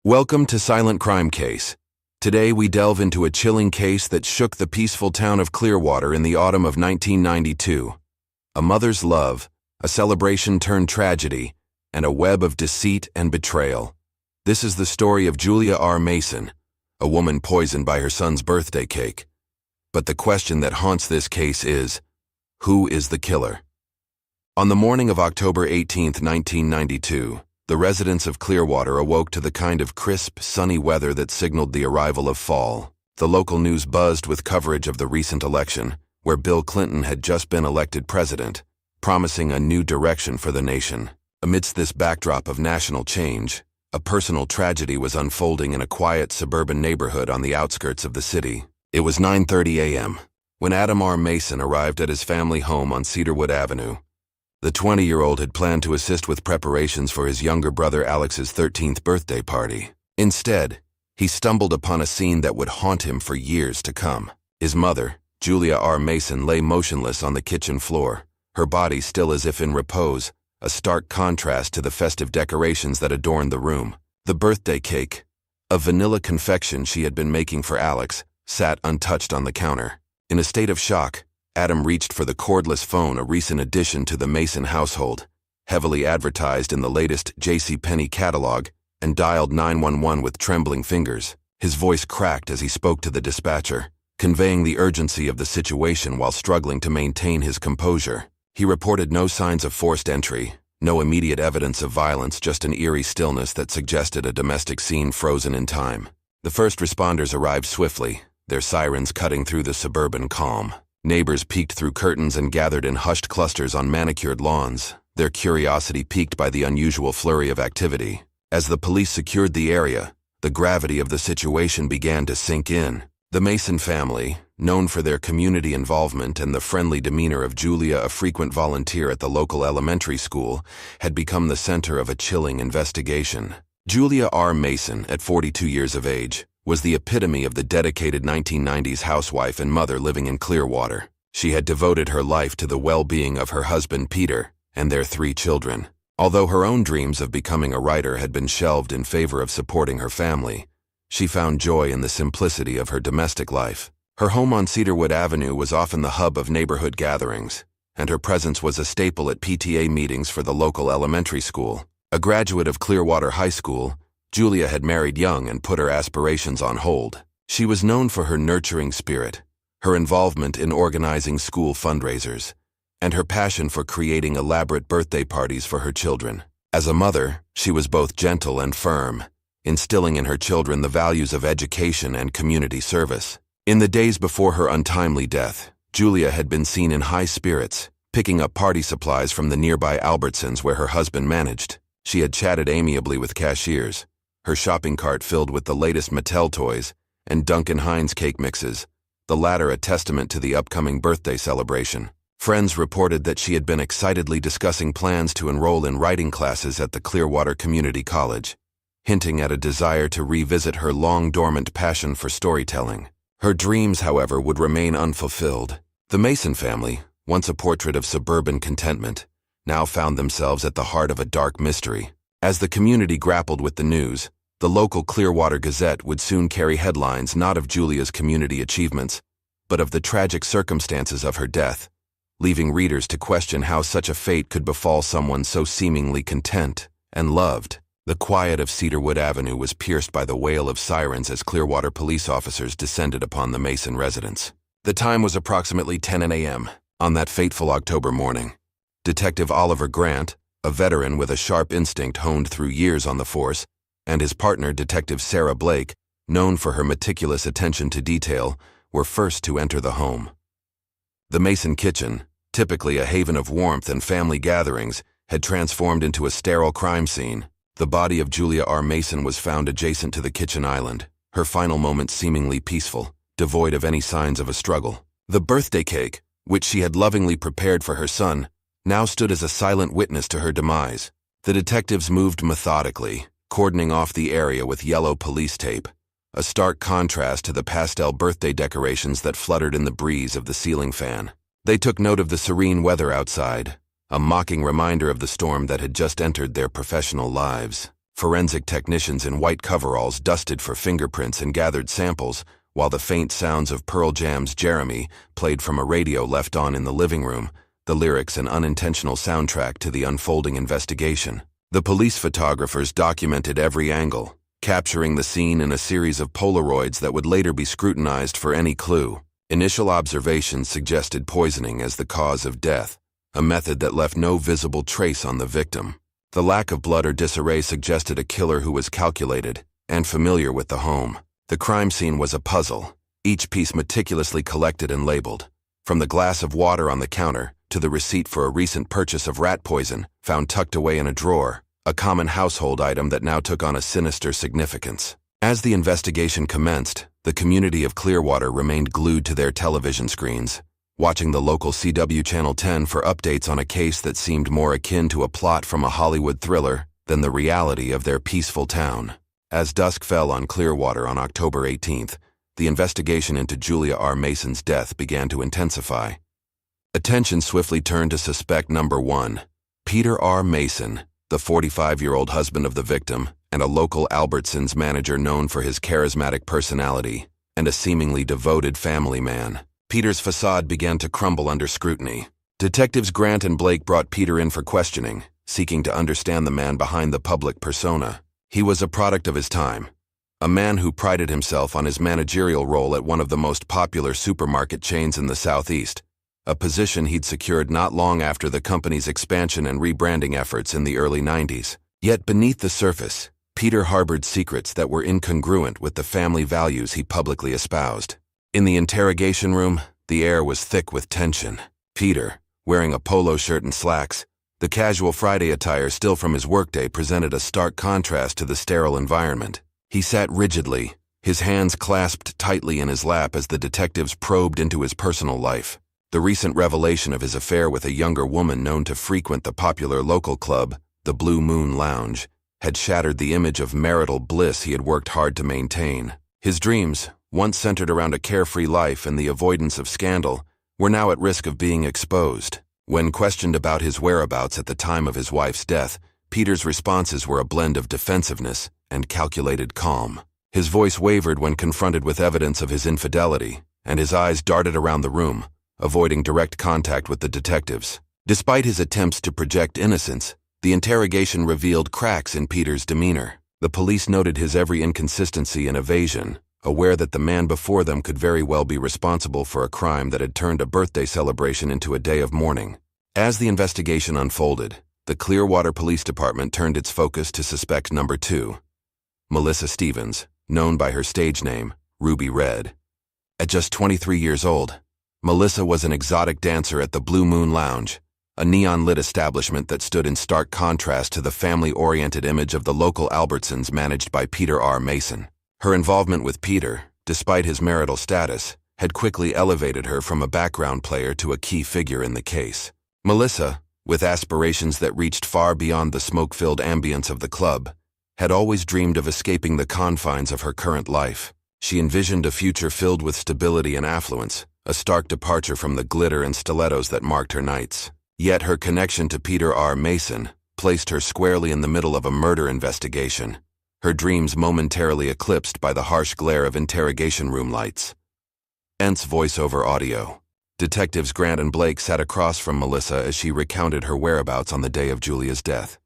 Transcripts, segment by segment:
Welcome to Silent Crime Case. Today we delve into a chilling case that shook the peaceful town of Clearwater in the autumn of 1992. A mother's love, a celebration turned tragedy, and a web of deceit and betrayal. This is the story of Julia R. Mason, a woman poisoned by her son's birthday cake. But the question that haunts this case is, who is the killer? On the morning of October 18, 1992, the residents of Clearwater awoke to the kind of crisp, sunny weather that signaled the arrival of fall. The local news buzzed with coverage of the recent election, where Bill Clinton had just been elected president, promising a new direction for the nation. Amidst this backdrop of national change, a personal tragedy was unfolding in a quiet suburban neighborhood on the outskirts of the city. It was 9:30 a.m. when Adam R. Mason arrived at his family home on Cedarwood Avenue. The 20-year-old had planned to assist with preparations for his younger brother Alex's 13th birthday party. Instead, he stumbled upon a scene that would haunt him for years to come. His mother, Julia R. Mason, lay motionless on the kitchen floor, her body still as if in repose, a stark contrast to the festive decorations that adorned the room. The birthday cake, a vanilla confection she had been making for Alex, sat untouched on the counter. In a state of shock, Adam reached for the cordless phone, a recent addition to the Mason household, heavily advertised in the latest JCPenney catalog, and dialed 911 with trembling fingers. His voice cracked as he spoke to the dispatcher, conveying the urgency of the situation while struggling to maintain his composure. He reported no signs of forced entry, no immediate evidence of violence, just an eerie stillness that suggested a domestic scene frozen in time. The first responders arrived swiftly, their sirens cutting through the suburban calm. Neighbors peeked through curtains and gathered in hushed clusters on manicured lawns, their curiosity piqued by the unusual flurry of activity. As the police secured the area, the gravity of the situation began to sink in. The Mason family, known for their community involvement and the friendly demeanor of Julia, a frequent volunteer at the local elementary school, had become the center of a chilling investigation. Julia R. Mason, at 42 years of age, was the epitome of the dedicated 1990s housewife and mother living in Clearwater. She had devoted her life to the well-being of her husband Peter and their 3 children. Although her own dreams of becoming a writer had been shelved in favor of supporting her family, she found joy in the simplicity of her domestic life. Her home on Cedarwood Avenue was often the hub of neighborhood gatherings, and her presence was a staple at PTA meetings for the local elementary school. A graduate of Clearwater High School, Julia had married young and put her aspirations on hold. She was known for her nurturing spirit, her involvement in organizing school fundraisers, and her passion for creating elaborate birthday parties for her children. As a mother, she was both gentle and firm, instilling in her children the values of education and community service. In the days before her untimely death, Julia had been seen in high spirits, picking up party supplies from the nearby Albertsons where her husband managed. She had chatted amiably with cashiers, her shopping cart filled with the latest Mattel toys and Duncan Hines cake mixes, the latter a testament to the upcoming birthday celebration. Friends reported that she had been excitedly discussing plans to enroll in writing classes at the Clearwater Community College, hinting at a desire to revisit her long-dormant passion for storytelling. Her dreams, however, would remain unfulfilled. The Mason family, once a portrait of suburban contentment, now found themselves at the heart of a dark mystery. As the community grappled with the news, the local Clearwater Gazette would soon carry headlines not of Julia's community achievements, but of the tragic circumstances of her death, leaving readers to question how such a fate could befall someone so seemingly content and loved. The quiet of Cedarwood Avenue was pierced by the wail of sirens as Clearwater police officers descended upon the Mason residence. The time was approximately 10 a.m. on that fateful October morning. Detective Oliver Grant, a veteran with a sharp instinct honed through years on the force, and his partner, Detective Sarah Blake, known for her meticulous attention to detail, were first to enter the home. The Mason kitchen, typically a haven of warmth and family gatherings, had transformed into a sterile crime scene. The body of Julia R. Mason was found adjacent to the kitchen island, her final moments seemingly peaceful, devoid of any signs of a struggle. The birthday cake, which she had lovingly prepared for her son, now stood as a silent witness to her demise. The detectives moved methodically, cordoning off the area with yellow police tape, a stark contrast to the pastel birthday decorations that fluttered in the breeze of the ceiling fan. They took note of the serene weather outside, a mocking reminder of the storm that had just entered their professional lives. Forensic technicians in white coveralls dusted for fingerprints and gathered samples, while the faint sounds of Pearl Jam's Jeremy played from a radio left on in the living room, the lyrics an unintentional soundtrack to the unfolding investigation. The police photographers documented every angle, capturing the scene in a series of Polaroids that would later be scrutinized for any clue. Initial observations suggested poisoning as the cause of death, a method that left no visible trace on the victim. The lack of blood or disarray suggested a killer who was calculated and familiar with the home. The crime scene was a puzzle, each piece meticulously collected and labeled. From the glass of water on the counter to the receipt for a recent purchase of rat poison found tucked away in a drawer, a common household item that now took on a sinister significance. As the investigation commenced, the community of Clearwater remained glued to their television screens, watching the local CW Channel 10 for updates on a case that seemed more akin to a plot from a Hollywood thriller than the reality of their peaceful town. As dusk fell on Clearwater on October 18th, the investigation into Julia R. Mason's death began to intensify. Attention swiftly turned to suspect number 1, Peter R. Mason, the 45-year-old husband of the victim, and a local Albertsons manager known for his charismatic personality and a seemingly devoted family man. Peter's facade began to crumble under scrutiny. Detectives Grant and Blake brought Peter in for questioning, seeking to understand the man behind the public persona. He was a product of his time, a man who prided himself on his managerial role at one of the most popular supermarket chains in the Southeast, a position he'd secured not long after the company's expansion and rebranding efforts in the early 90s. Yet beneath the surface, Peter harbored secrets that were incongruent with the family values he publicly espoused. In the interrogation room, the air was thick with tension. Peter, wearing a polo shirt and slacks, the casual Friday attire still from his workday, presented a stark contrast to the sterile environment. He sat rigidly, his hands clasped tightly in his lap as the detectives probed into his personal life. The recent revelation of his affair with a younger woman known to frequent the popular local club, the Blue Moon Lounge, had shattered the image of marital bliss he had worked hard to maintain. His dreams, once centered around a carefree life and the avoidance of scandal, were now at risk of being exposed. When questioned about his whereabouts at the time of his wife's death, Peter's responses were a blend of defensiveness and calculated calm. His voice wavered when confronted with evidence of his infidelity, and his eyes darted around the room, avoiding direct contact with the detectives. Despite his attempts to project innocence, the interrogation revealed cracks in Peter's demeanor. The police noted his every inconsistency and evasion, aware that the man before them could very well be responsible for a crime that had turned a birthday celebration into a day of mourning. As the investigation unfolded, the Clearwater Police Department turned its focus to suspect number 2, Melissa Stevens, known by her stage name, Ruby Red. At just 23 years old, Melissa was an exotic dancer at the Blue Moon Lounge, a neon-lit establishment that stood in stark contrast to the family-oriented image of the local Albertsons managed by Peter R. Mason. Her involvement with Peter, despite his marital status, had quickly elevated her from a background player to a key figure in the case. Melissa, with aspirations that reached far beyond the smoke-filled ambience of the club, had always dreamed of escaping the confines of her current life. She envisioned a future filled with stability and affluence, a stark departure from the glitter and stilettos that marked her nights. Yet her connection to Peter R. Mason placed her squarely in the middle of a murder investigation, her dreams momentarily eclipsed by the harsh glare of interrogation room lights. Ent's voiceover audio. Detectives Grant and Blake sat across from Melissa as she recounted her whereabouts on the day of Julia's death.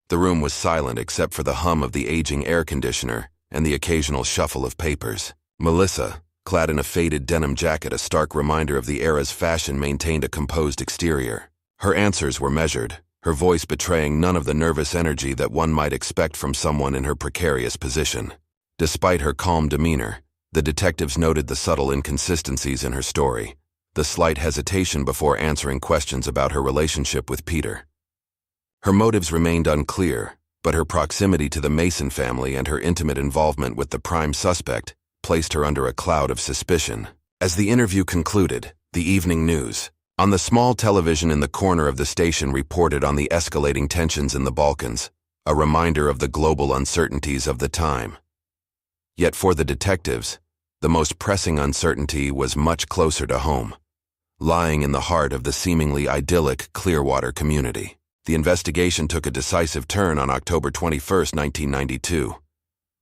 The room was silent except for the hum of the aging air conditioner and the occasional shuffle of papers. Melissa, clad in a faded denim jacket, a stark reminder of the era's fashion, maintained a composed exterior. Her answers were measured, her voice betraying none of the nervous energy that one might expect from someone in her precarious position. Despite her calm demeanor, the detectives noted the subtle inconsistencies in her story, the slight hesitation before answering questions about her relationship with Peter. Her motives remained unclear, but her proximity to the Mason family and her intimate involvement with the prime suspect placed her under a cloud of suspicion. As the interview concluded, the evening news on the small television in the corner of the station reported on the escalating tensions in the Balkans, a reminder of the global uncertainties of the time. Yet for the detectives, the most pressing uncertainty was much closer to home, lying in the heart of the seemingly idyllic Clearwater community. The investigation took a decisive turn on October 21, 1992.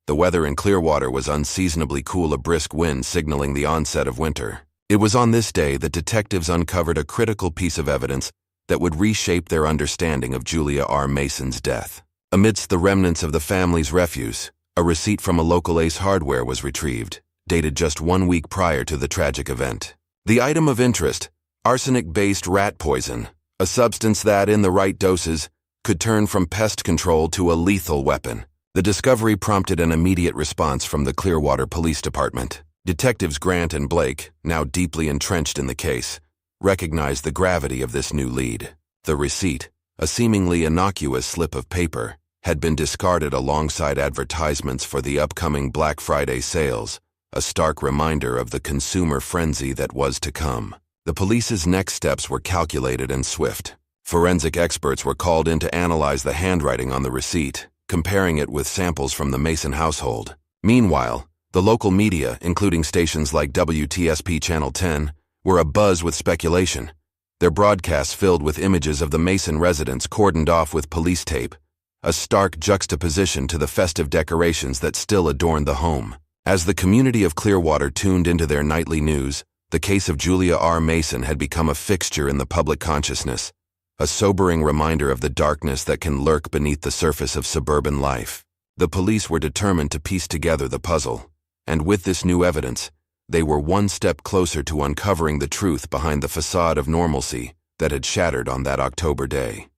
The weather in Clearwater was unseasonably cool, a brisk wind signaling the onset of winter. It was on this day that detectives uncovered a critical piece of evidence that would reshape their understanding of Julia R. Mason's death. Amidst the remnants of the family's refuse, a receipt from a local Ace Hardware was retrieved, dated just 1 week prior to the tragic event. The item of interest: arsenic-based rat poison, a substance that, in the right doses, could turn from pest control to a lethal weapon. The discovery prompted an immediate response from the Clearwater Police Department. Detectives Grant and Blake, now deeply entrenched in the case, recognized the gravity of this new lead. The receipt, a seemingly innocuous slip of paper, had been discarded alongside advertisements for the upcoming Black Friday sales, a stark reminder of the consumer frenzy that was to come. The police's next steps were calculated and swift. Forensic experts were called in to analyze the handwriting on the receipt, comparing it with samples from the Mason household. Meanwhile, the local media, including stations like WTSP Channel 10, were abuzz with speculation, their broadcasts filled with images of the Mason residence cordoned off with police tape, a stark juxtaposition to the festive decorations that still adorned the home. As the community of Clearwater tuned into their nightly news, the case of Julia R. Mason had become a fixture in the public consciousness, a sobering reminder of the darkness that can lurk beneath the surface of suburban life. The police were determined to piece together the puzzle, and with this new evidence, they were one step closer to uncovering the truth behind the facade of normalcy that had shattered on that October day.